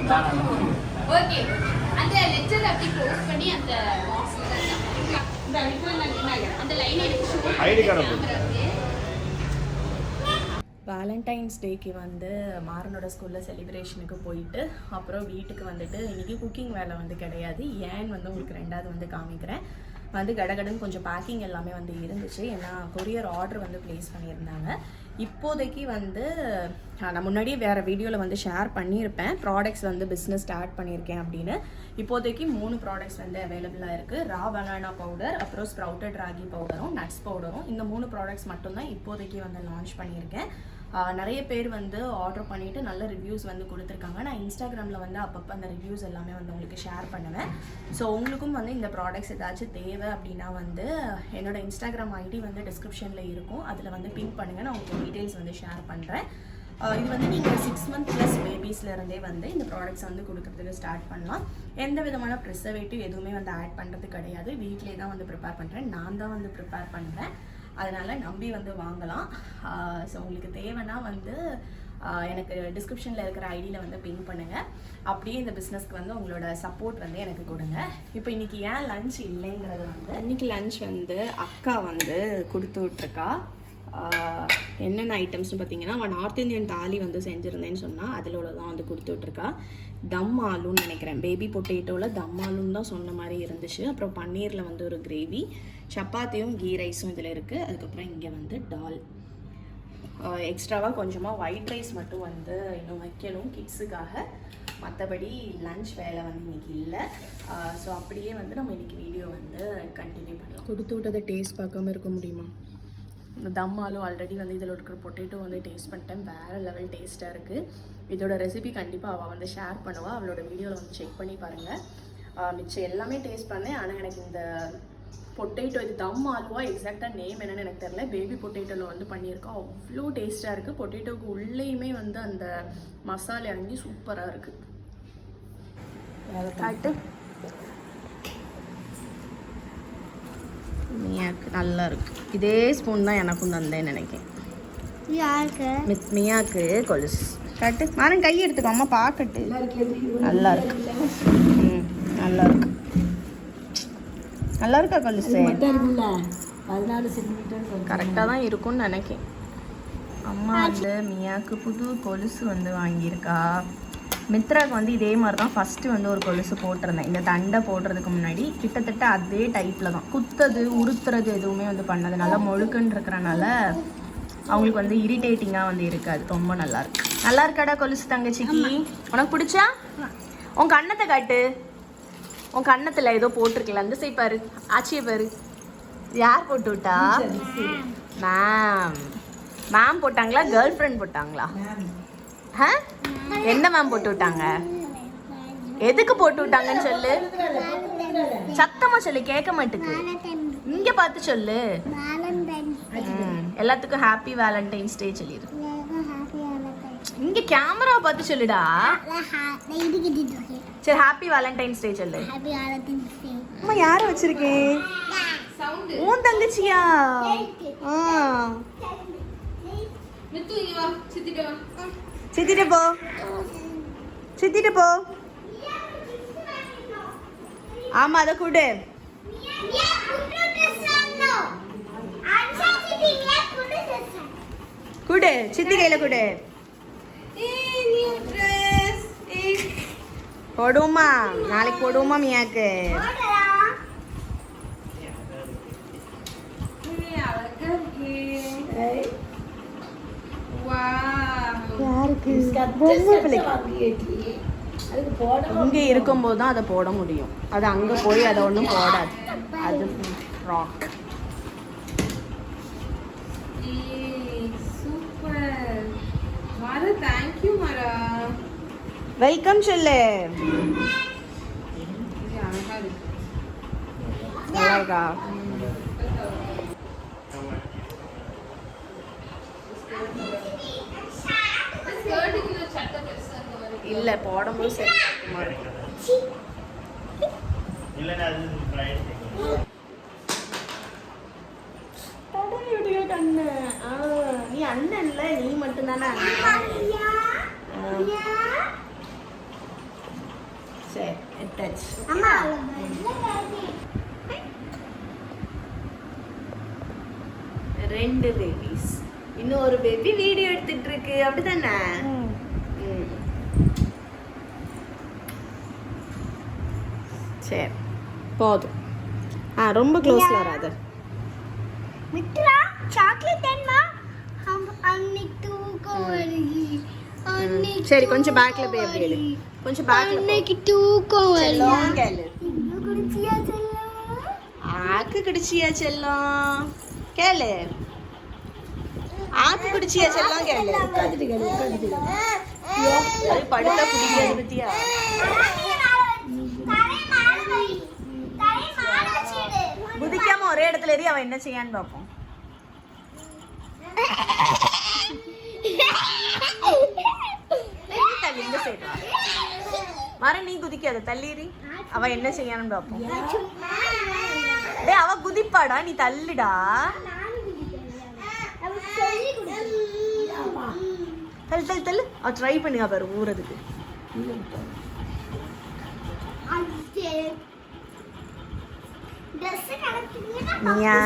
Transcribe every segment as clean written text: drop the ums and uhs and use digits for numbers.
Okay அந்த lecture அப்படி close பண்ணி அந்த அந்த லைன் எடுத்து ஐடி கார்டு வேலண்டைன்ஸ் டேக்கு வந்து மாறனோட ஸ்கூலில் செலிப்ரேஷனுக்கு போயிட்டு அப்புறம் வீட்டுக்கு வந்துட்டு இன்றைக்கி குக்கிங் வேலை வந்து கிடையாது. ஏன் வந்து உங்களுக்கு ரெண்டாவது வந்து காமிக்கிறேன். வந்து கடகடன் கொஞ்சம் பேக்கிங் எல்லாமே வந்து இருந்துச்சு. ஏன்னா கொரியர் ஆர்டர் வந்து ப்ளேஸ் பண்ணியிருந்தாங்க. இப்போதைக்கு வந்து நான் முன்னாடியே வேறு வீடியோவில் வந்து ஷேர் பண்ணியிருப்பேன் ப்ராடக்ட்ஸ் வந்து பிஸ்னஸ் ஸ்டார்ட் பண்ணியிருக்கேன் அப்படின்னு. இப்போதைக்கு 3 ப்ராடக்ட்ஸ் வந்து அவைலபிளாக இருக்குது. ரா பனானா பவுடர், அப்புறம் ஸ்ப்ரவுட்டட் ராகி பவுடரும், நட்ஸ் பவுடரும். இந்த 3 ப்ராடக்ட்ஸ் மட்டும்தான் இப்போதைக்கு வந்து லான்ச் பண்ணியிருக்கேன். நிறைய பேர் வந்து ஆர்டர் பண்ணிவிட்டு நல்ல ரிவ்யூஸ் வந்து கொடுத்துருக்காங்க. நான் இன்ஸ்டாகிராமில் வந்து அப்பப்போ அந்த ரிவ்யூஸ் எல்லாமே வந்து உங்களுக்கு ஷேர் பண்ணுவேன். ஸோ உங்களுக்கும் வந்து இந்த ப்ராடக்ட்ஸ் ஏதாச்சும் தேவை அப்படின்னா வந்து என்னோடய இன்ஸ்டாகிராம் ஐடி வந்து டிஸ்கிரிப்ஷனில் இருக்கும். அதில் வந்து பின் பண்ணுங்கள், நான் உங்களுக்கு டீட்டெயில்ஸ் வந்து ஷேர் பண்ணுறேன். இது வந்து நீங்கள் 6 month ப்ளஸ் பேபிஸ்லேருந்தே வந்து இந்த ப்ராடக்ட்ஸ் வந்து கொடுக்குறதுக்கு ஸ்டார்ட் பண்ணலாம். எந்த விதமான ப்ரிசர்வேட்டிவ் எதுவுமே வந்து ஆட் பண்ணுறது கிடையாது. வீட்டிலே தான் வந்து ப்ரிப்பேர் பண்ணுறேன். நான் தான் வந்து ப்ரிப்பேர் பண்ணுறேன். அதனால் நம்பி வந்து வாங்கலாம். ஸோ உங்களுக்கு தேவைன்னா வந்து எனக்கு டிஸ்கிரிப்ஷனில் இருக்கிற ஐடியில் வந்து பின் பண்ணுங்கள். அப்படியே இந்த பிஸ்னஸ்க்கு வந்து உங்களோட சப்போர்ட் வந்து எனக்கு கொடுங்க. இப்போ இன்றைக்கி ஏன் லன்ச் இல்லைங்கிறது வந்து இன்றைக்கி லன்ச் வந்து அக்கா வந்து கொடுத்து விட்ருக்கா. என்னென்ன ஐட்டம்ஸ்னு பார்த்தீங்கன்னா, அவன் நார்த் இந்தியன் தாலி வந்து செஞ்சுருந்தேன்னு சொன்னால் அதில் தான் வந்து கொடுத்து விட்ருக்கா. தம் ஆலுன்னு நினைக்கிறேன், பேபி பொட்டேட்டோவில் தம் ஆலுன்னு தான் சொன்ன மாதிரி இருந்துச்சு. அப்புறம் பன்னீரில் வந்து ஒரு கிரேவி, சப்பாத்தியும் கீ ரைஸும் இதில் இருக்குது. அதுக்கப்புறம் இங்கே வந்து டால். எக்ஸ்ட்ராவாக கொஞ்சமாக ஒயிட் ரைஸ் மட்டும் வந்து இன்னும் வைக்கணும் கிட்ஸுக்காக. மற்றபடி லன்ச் வேலை வந்து இன்றைக்கி இல்லை. ஸோ அப்படியே வந்து நம்ம இன்றைக்கி வீடியோ வந்து கண்டினியூ பண்ணலாம். கொடுத்து விட்டதை டேஸ்ட் பார்க்காம இருக்க முடியுமா? இந்த தம் ஆலு ஆல்ரெடி வந்து இதில் இருக்கிற பொட்டேட்டோ வந்து டேஸ்ட் பண்ணிட்டேன். வேறு லெவல் டேஸ்ட்டாக இருக்குது. இதோட ரெசிபி கண்டிப்பாக அவள் வந்து ஷேர் பண்ணுவாள். அவளோட வீடியோவில் வந்து செக் பண்ணி பாருங்கள். மிச்சம் எல்லாமே டேஸ்ட் பண்ணேன். ஆனால் எனக்கு இந்த பொட்டேட்டோ, இது தம் ஆலுவா எக்ஸாக்டாக நேம் என்னன்னு எனக்கு தெரியல, பேபி பொட்டேட்டோவில் வந்து பண்ணியிருக்கோம். அவ்வளோ டேஸ்ட்டாக இருக்குது. பொட்டேட்டோவுக்கு உள்ளேயுமே வந்து அந்த மசாலா இறங்கி சூப்பராக இருக்குது. காட்டு மியாக்கு நல்லா இருக்கு. இதே ஸ்பூன் தான் எனக்கும் தந்தேன்னு நினைக்கிறேன். மியாக்கு கொலுசு காட்டு. மாறன் கை எடுத்துக்கோ, அம்மா பார்க்கட்டு. நல்லா இருக்கு. நல்லா இருக்கு. நல்லா இருக்கா கொலுசு? கரெக்டாக தான் இருக்கும்னு நினைக்கிறேன். அம்மா வந்து மியாக்கு புது கொலுசு வந்து வாங்கியிருக்கா. மித்ராவுக்கு வந்து இதே மாதிரி தான் ஃபஸ்ட்டு வந்து ஒரு கொலுசு போட்டிருந்தேன். இந்த தண்டை போடுறதுக்கு முன்னாடி கிட்டத்தட்ட அதே டைப்பில் தான். குத்துறது உறுத்துறது எதுவுமே வந்து பண்ணது. நல்லா மொழுக்குன்னு இருக்கிறனால அவங்களுக்கு வந்து இரிட்டேட்டிங்காக வந்து இருக்காது. ரொம்ப நல்லாயிருக்கு. நல்லா இருக்காடா கொலுசு தங்கச்சிக்கு? உனக்கு பிடிச்சா? உன் கண்ணத்தை காட்டு. உன் கண்ணத்தில் ஏதோ போட்டிருக்கல, அந்த சைட் பாரு, ஆச்சியை பாரு. யார் போட்டு விட்டா? மேம் போட்டாங்களா, கேர்ள் ஃப்ரெண்ட் போட்டாங்களா? என்ன மேம் போட்டு விட்டாங்க? எதுக்கு போட்டு விட்டாங்கன்னு சொல்லு. சத்தமா சொல்லு, கேட்க மாட்டுக்கு. இங்க பார்த்து சொல்லு. எல்லாத்துக்கும் ஹாப்பி வேலண்டைன்ஸ் டே சொல்லிடு. இங்க கேமரா பார்த்து சொல்லுடா. சரி, ஹாப்பி வேலண்டைன்ஸ் டே சொல்லு. அம்மா யார வச்சிருக்கேன்? உன் தங்கச்சியா? சித்திட்டு போ, சித்திட்டு போ. ஆமா, அதை கூடு. கூடு, சித்தி கையில கூடு. போடுவோமா? நாளைக்கு போடுவோமா மியாக்கு? இங்க இருக்கும்போது தான் அதை போட முடியும். அது அங்க போய் அதை ஒன்றும் போடாது. அது rock. Super Mara, thank you Mara. Welcome சொல்லு. நல்லா இருக்கா? இல்ல, போடும்போது சரி கண்ணு. நீ அண்ணன் இல்ல, நீ மட்டும் தானே. ஒரு பேபி வீடியோ எடுத்துட்டு இருக்கு அப்படிதானே? சரி போதும். ரொம்ப க்ளோஸ்ல வராத. மித்ரா சாக்லேட் என்னமா அன்னைக்கு தூக்கம் வருது. சரி கொஞ்சம் பேக்ல போய் அப்படி எடு. கொஞ்சம் பேக்ல அன்னைக்கு தூக்கம் வருது. கேளு. குடிச்சியா செல்லம்? ஆக்கு குடிச்சியா செல்லம்? கேளு. ஆக்கு குடிச்சியா செல்லம்? கேளு. உட்காந்துட்டு கேளு. அது படுத்தா குடிக்காது பத்தியா? குதிக்காம ஒரே இடத்துல ஏறி அவன் என்ன செய்யான்னு பார்ப்போம். இந்த சைடு மர நீ குதிக்காத தள்ளிரி. அவ என்ன செய்யான்னு பார்ப்போம். டேய் அவ குதிப்பாடா, நீ தள்ளுடா. தள்ளு தள்ளு தள்ளு. அவ ட்ரை பண்ணுங்க பாரு ஊறதுக்கு. மியா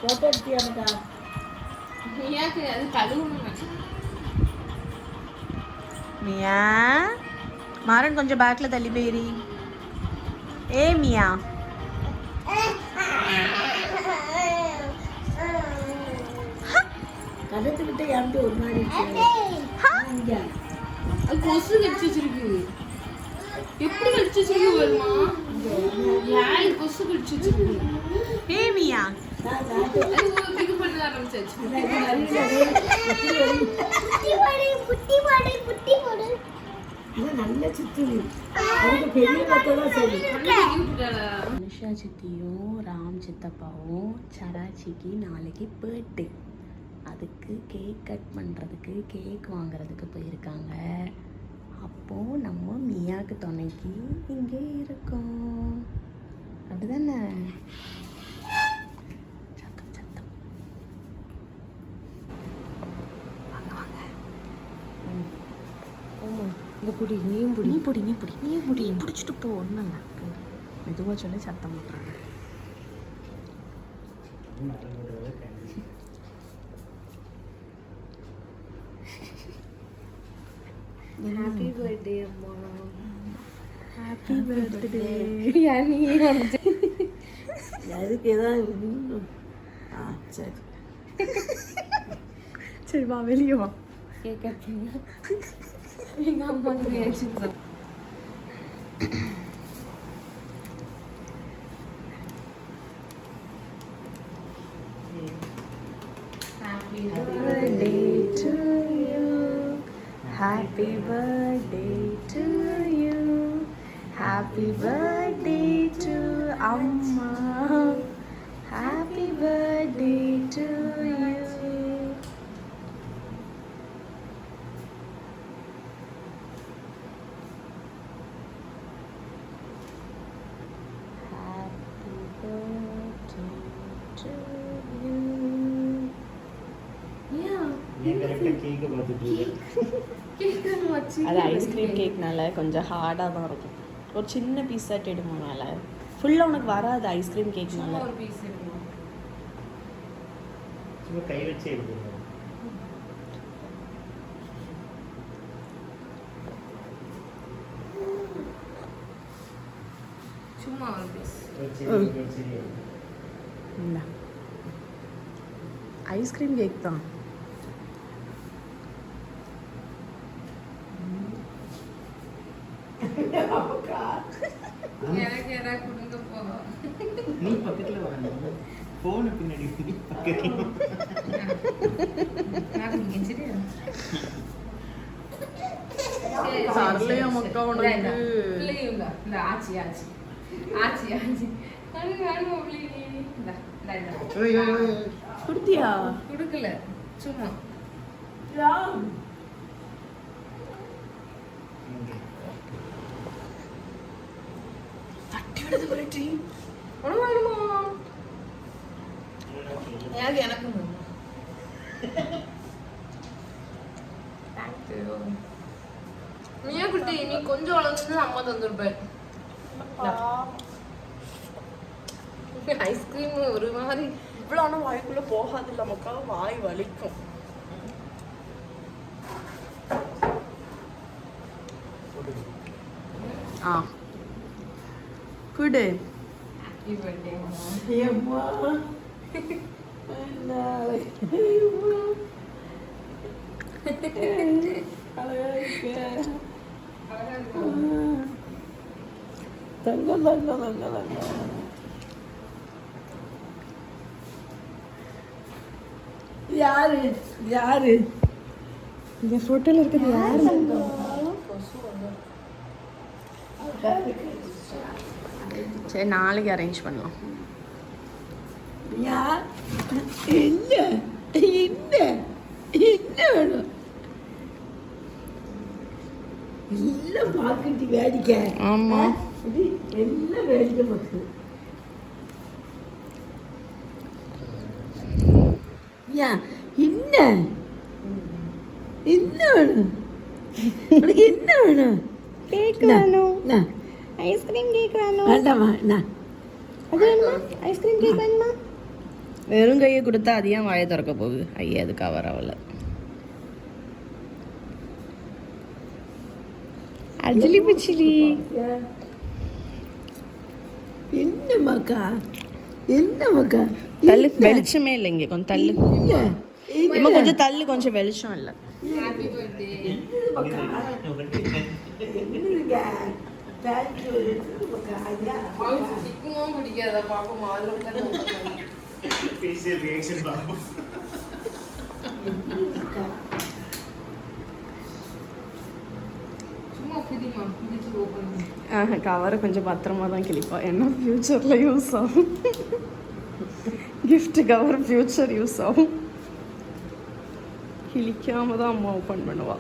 போட்டோ எடுத்தியாடா? மியாக்கு அது கழுவணும். மியா மாறன் கொஞ்சம் பேக்ல தள்ளி போயிரி. ஏ மியா கதத்துக்கிட்ட யார்கிட்ட ஒரு மாதிரி அது கொசு கடிச்சு வச்சிருக்கு. எப்படி கடிச்சு வச்சிருக்கு வருமா? யாரு கொசு கடிச்சு வச்சிருக்கு? ஏ மியா இது பண்ண ஆரம்பிச்சாச்சு. நல்ல சுத்துது. அதுக்கு பெரிய பத்ததான் சரி. அனுஷா சித்தியும் ராம் சித்தப்பாவும் சராச்சிக்கு நாளைக்கு பர்த்டே. அதுக்கு கேக் கட் பண்ணுறதுக்கு கேக் வாங்குறதுக்கு போயிருக்காங்க. அப்போது நம்ம மியாவுக்கு துணைக்கு இங்கே இருக்கோம். அப்படிதானே? சத்தம் சத்தம். வாங்க வாங்க. இந்த புடி நீயும் புடி. நீ பிடி நீ பிடி நீ பிடி பிடிச்சிட்டு போ. ஒன்றும் இல்லை, மெதுவாக சொல்லி சத்தம் போட்டுறாங்க. ஹாப்பி பர்த்டே அம்மா. Happy birthday. அதுக்கு ஏதாவது சரி சரி வா வெளியே வா. கேட்க எங்க அம்மாக்கு ரியாக்ஷன் தான். Happy birthday to you. Happy birthday to you. Happy birthday to Amma. Happy birthday to you. Happy birthday to you. அது ஐஸ்கிரீம் கேக்னால கொஞ்சம் ஹார்டாக தான் இருக்கும். ஒரு சின்ன பீஸ் தட்டு எடுமானால ஃபுல்லாக உனக்கு வராது. ஐஸ்கிரீம் கேக்னால ஒரு பீஸ் எடுக்கணும். கை வச்சு எடுக்கணும். சும்மா ஒரு பீஸ். இல்லை ஐஸ்கிரீம் கேக் தான். எனக்கு யாராவது கொடுங்க போவோம். நீ பக்கத்துல வாங்க. போன் பின்னாடி பக்கத்துல. நான் இங்க சரியா? சரளையா மக்கா உனக்கு. பிள்ளைங்க இந்த ஆச்சி ஆச்சி ஆச்சி ஆச்சி அது வேணும் பிள்ளைங்க. இந்த குடுத்தியா? கொடுக்கல சும்மா. தட்டி விடுது குரட்டி. உனக்கு வேணுமா? எனக்கும் வேணும். தேங்க்யூ. மியா குட்டி நீ கொஞ்சம் வளர்ந்து அம்மா தந்துருப்பேன். ஐஸ்கிரீம் ஒரு மாதிரி இவ்வளோ ஆனால் வாய்க்குள்ளே போகாது இல்லை மக்கா, வாய் வலிக்கும். ஆ குடு. ஏம்மா தங்கம் தங்கம் தங்கம் தங்கம். யாரு யாரு இந்த ஃபோட்டோவில் இருக்கிறது யாரு? சரி நாளைக்கு அரேஞ்ச் பண்ணலாம். யார் என்ன என்ன என்ன வேணும்? எல்லாம் பார்க்கிட்டு வேடிக்கை. ஆமா. இது எல்லாம் வேடிக்கை பார்க்குது. யா என்ன என்ன வேணும்? உனக்கு என்ன வேணும்? கேக் நா, வேணும். நா. ஐஸ்கிரீம் கேக் வேணும். வேண்டாமா நான் அது வேணுமா? ஐஸ்கிரீம் கேக் வேணுமா? வெறும் கையை கொடுத்தா அது ஏன் வாயை திறக்க போகுது? ஐயா அது கவர் ஆகல. அஜிலி பிச்சிலி. என்ன மக்கா என்ன மக்கா தள்ளு, வெளிச்சமே இல்லை இங்கே, கொஞ்சம் தள்ளு. இல்ல இம்மா கொஞ்சம் தள்ளு, கொஞ்சம் வெளிச்சம் இல்லை. Happy birthday. என்னங்க தேங்க்யூ மக்கா. ஐயா அவளுக்கு பிடிக்குமோ பிடிக்காதா பாப்போம். அதில் ஃபேஷியல் ரியாக்ஷன் பாப்போம். சும்மா பிடிமா பிடிச்சி ஓப்பன் பண்ணி. கவரை கொஞ்சம் பத்திரமா தான் கிளிப்பா, ஏன்னா ஃப்யூச்சரில் யூஸ் ஆகும். கிஃப்ட் கவர் ஃப்யூச்சர் யூஸ் ஆகும். கிளிக்காம தான் அம்மா ஓப்பன் பண்ணுவா.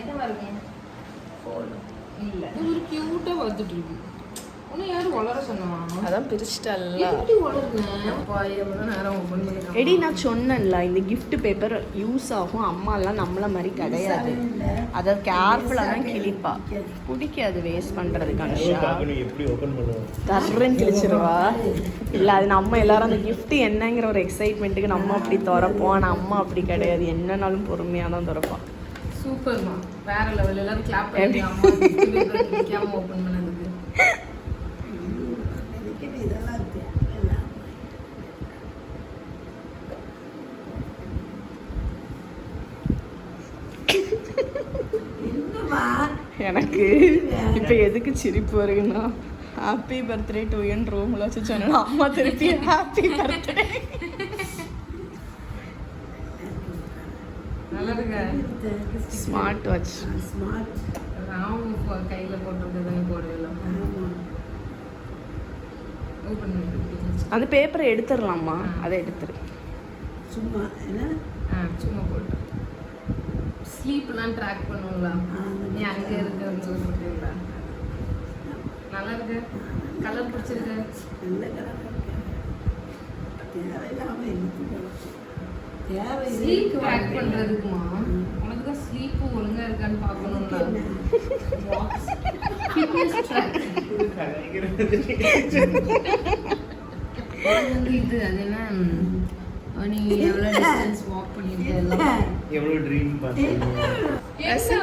என்னவா இருக்கும்? இல்ல இது ஒரு கியூட்டா வந்துட்டு இருக்கு. உன்னை யாரு வளர சொன்னா? அதான் பிரிச்சிட்டல்ல. எப்படி வளருங்க? அப்பா எவ்வளவு நேரம் ஓபன் பண்ணி. எடி நான் சொன்னேன்ல, இந்த gift பேப்பர் யூஸ் ஆகும். அம்மாலாம் நம்மள மாதிரி கிடையாது. அதை கேர்ஃபுல்லாக தான் கிளிப்பா. பிடிக்காது வேஸ்ட் பண்ணுறதுக்கு. அனுஷா பாக்கணும் எப்படி ஓபன் பண்ணுவோம். தர்றேன்னு கிழிச்சிருவா. இல்லை அது நம்ம எல்லாரும் அந்த gift என்னங்கிற ஒரு எக்ஸைட்மெண்ட்டுக்கு நம்ம அப்படி திறப்போம். ஆனால் அம்மா அப்படி கிடையாது, என்னன்னாலும் பொறுமையாக தான் திறப்பான். சூப்பர்மா, வேற லெவல். எல்லாரும் கிளாப் பண்ணி அம்மா கிளிக்காம ஓபன் பண்ணதுக்கு. இதெல்லாம் இருக்கு. என்னம்மா எனக்கு இப்போ எதுக்கு சிரிப்பு வருதுன்னா, ஹாப்பி பர்த்டே டு என் ரூமில் வச்சு சொன்னா அம்மா திருப்பி ஹாப்பி பர்த்டே. நல்லா இருக்கு. Smart watch. ஸ்மார்ட். ராம் கையில போட்டுருக்கதானே போடுவீங்களா? ஓபன் பண்ணி. அந்த பேப்பரை எடுத்துடலாமா? அதை எடுத்துரு. சும்மா என்ன சும்மா போட்டு ஸ்லீப்லாம் ட்ராக் பண்ணுங்களா? நீ அங்கே இருக்கிறது சொல்லிட்டீங்களா? நல்லா இருக்கு. கலர் பிடிச்சிருக்கு. நல்ல கலர் தேவையில்லாம எனக்கு தேவை ஸ்லீப் ட்ராக் பண்றதுக்குமா? உனக்கு தான் ஸ்லீப் ஒழுங்கா இருக்கான்னு பார்க்கணும்ல. Fitness track. இது அது என்ன, நீ எவ்வளோ டிஸ்டன்ஸ் வாக் பண்ணிட்டு எல்லாம் எவ்வளவு ட்ரீம் பார்த்தீங்க. ஏசா